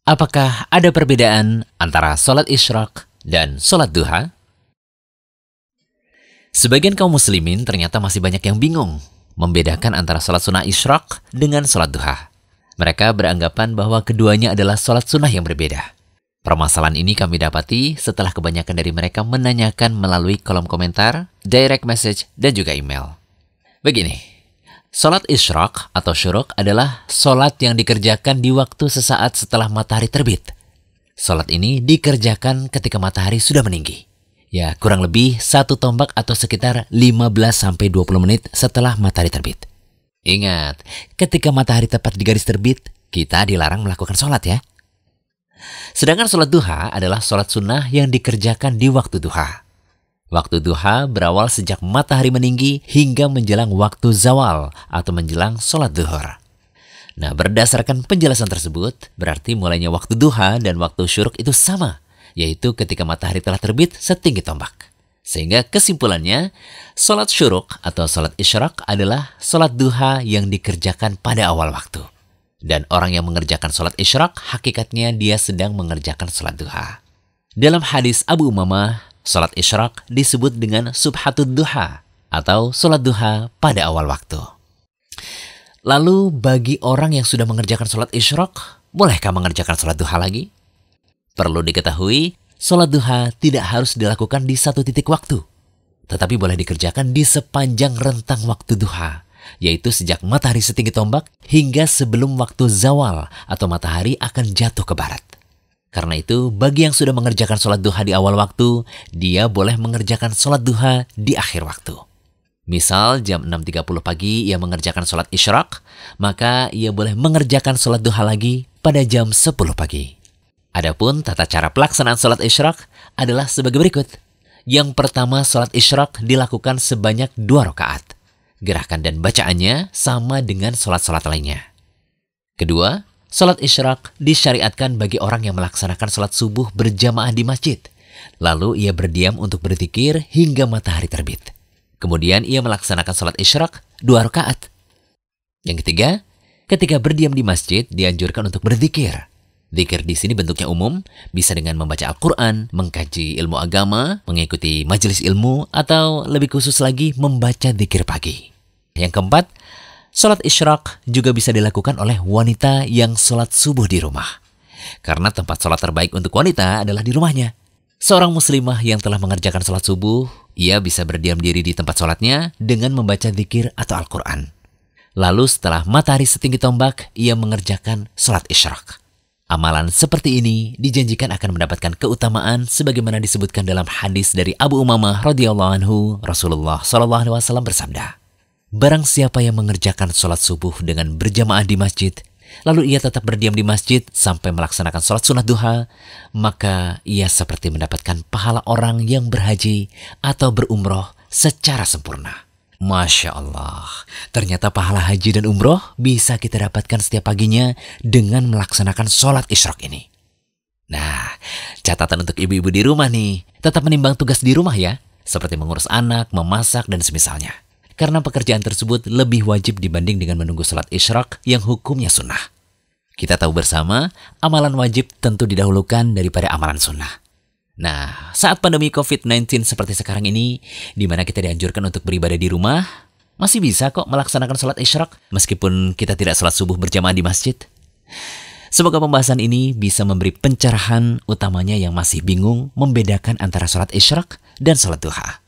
Apakah ada perbedaan antara sholat isyraq dan sholat duha? Sebagian kaum muslimin ternyata masih banyak yang bingung membedakan antara sholat sunnah isyraq dengan sholat duha. Mereka beranggapan bahwa keduanya adalah sholat sunnah yang berbeda. Permasalahan ini kami dapati setelah kebanyakan dari mereka menanyakan melalui kolom komentar, direct message, dan juga email. Begini. Sholat isyraq atau syuruk adalah sholat yang dikerjakan di waktu sesaat setelah matahari terbit. Sholat ini dikerjakan ketika matahari sudah meninggi. Ya, kurang lebih 1 tombak atau sekitar 15-20 menit setelah matahari terbit. Ingat, ketika matahari tepat di garis terbit, kita dilarang melakukan sholat ya. Sedangkan sholat duha adalah sholat sunnah yang dikerjakan di waktu duha. Waktu duha berawal sejak matahari meninggi hingga menjelang waktu zawal atau menjelang sholat duhur. Nah, berdasarkan penjelasan tersebut, berarti mulainya waktu duha dan waktu syuruk itu sama, yaitu ketika matahari telah terbit setinggi tombak. Sehingga kesimpulannya, sholat syuruk atau sholat isyraq adalah sholat duha yang dikerjakan pada awal waktu. Dan orang yang mengerjakan sholat isyraq, hakikatnya dia sedang mengerjakan sholat duha. Dalam hadis Abu Umamah, sholat isyraq disebut dengan subhatud duha atau sholat duha pada awal waktu. Lalu bagi orang yang sudah mengerjakan sholat isyraq, bolehkah mengerjakan sholat duha lagi? Perlu diketahui, sholat duha tidak harus dilakukan di satu titik waktu, tetapi boleh dikerjakan di sepanjang rentang waktu duha, yaitu sejak matahari setinggi tombak hingga sebelum waktu zawal atau matahari akan jatuh ke barat. Karena itu, bagi yang sudah mengerjakan sholat duha di awal waktu, dia boleh mengerjakan sholat duha di akhir waktu. Misal jam 6.30 pagi ia mengerjakan sholat isyraq, maka ia boleh mengerjakan sholat duha lagi pada jam 10 pagi. Adapun tata cara pelaksanaan sholat isyraq adalah sebagai berikut. Yang pertama, sholat isyraq dilakukan sebanyak 2 rakaat. Gerakan dan bacaannya sama dengan sholat-sholat lainnya. Kedua, sholat isyraq disyariatkan bagi orang yang melaksanakan sholat subuh berjamaah di masjid. Lalu ia berdiam untuk berzikir hingga matahari terbit. Kemudian ia melaksanakan sholat isyraq 2 rakaat. Yang ketiga, ketika berdiam di masjid dianjurkan untuk berzikir. Zikir di sini bentuknya umum, bisa dengan membaca Al-Quran, mengkaji ilmu agama, mengikuti majelis ilmu, atau lebih khusus lagi membaca zikir pagi. Yang keempat, sholat isyraq juga bisa dilakukan oleh wanita yang sholat subuh di rumah. Karena tempat sholat terbaik untuk wanita adalah di rumahnya. Seorang muslimah yang telah mengerjakan sholat subuh, ia bisa berdiam diri di tempat sholatnya dengan membaca zikir atau Al-Quran. Lalu setelah matahari setinggi tombak, ia mengerjakan sholat isyraq. Amalan seperti ini dijanjikan akan mendapatkan keutamaan sebagaimana disebutkan dalam hadis dari Abu Umamah radhiyallahu anhu, Rasulullah SAW bersabda, barang siapa yang mengerjakan sholat subuh dengan berjamaah di masjid, lalu ia tetap berdiam di masjid sampai melaksanakan sholat sunnah duha, maka ia seperti mendapatkan pahala orang yang berhaji atau berumroh secara sempurna. Masya Allah, ternyata pahala haji dan umroh bisa kita dapatkan setiap paginya dengan melaksanakan sholat isyraq ini. Nah, catatan untuk ibu-ibu di rumah nih, tetap menimbang tugas di rumah ya, seperti mengurus anak, memasak, dan semisalnya. Karena pekerjaan tersebut lebih wajib dibanding dengan menunggu sholat isyraq yang hukumnya sunnah. Kita tahu bersama, amalan wajib tentu didahulukan daripada amalan sunnah. Nah, saat pandemi COVID-19 seperti sekarang ini, di mana kita dianjurkan untuk beribadah di rumah, masih bisa kok melaksanakan sholat isyraq meskipun kita tidak sholat subuh berjamaah di masjid. Semoga pembahasan ini bisa memberi pencerahan utamanya yang masih bingung membedakan antara sholat isyraq dan sholat duha.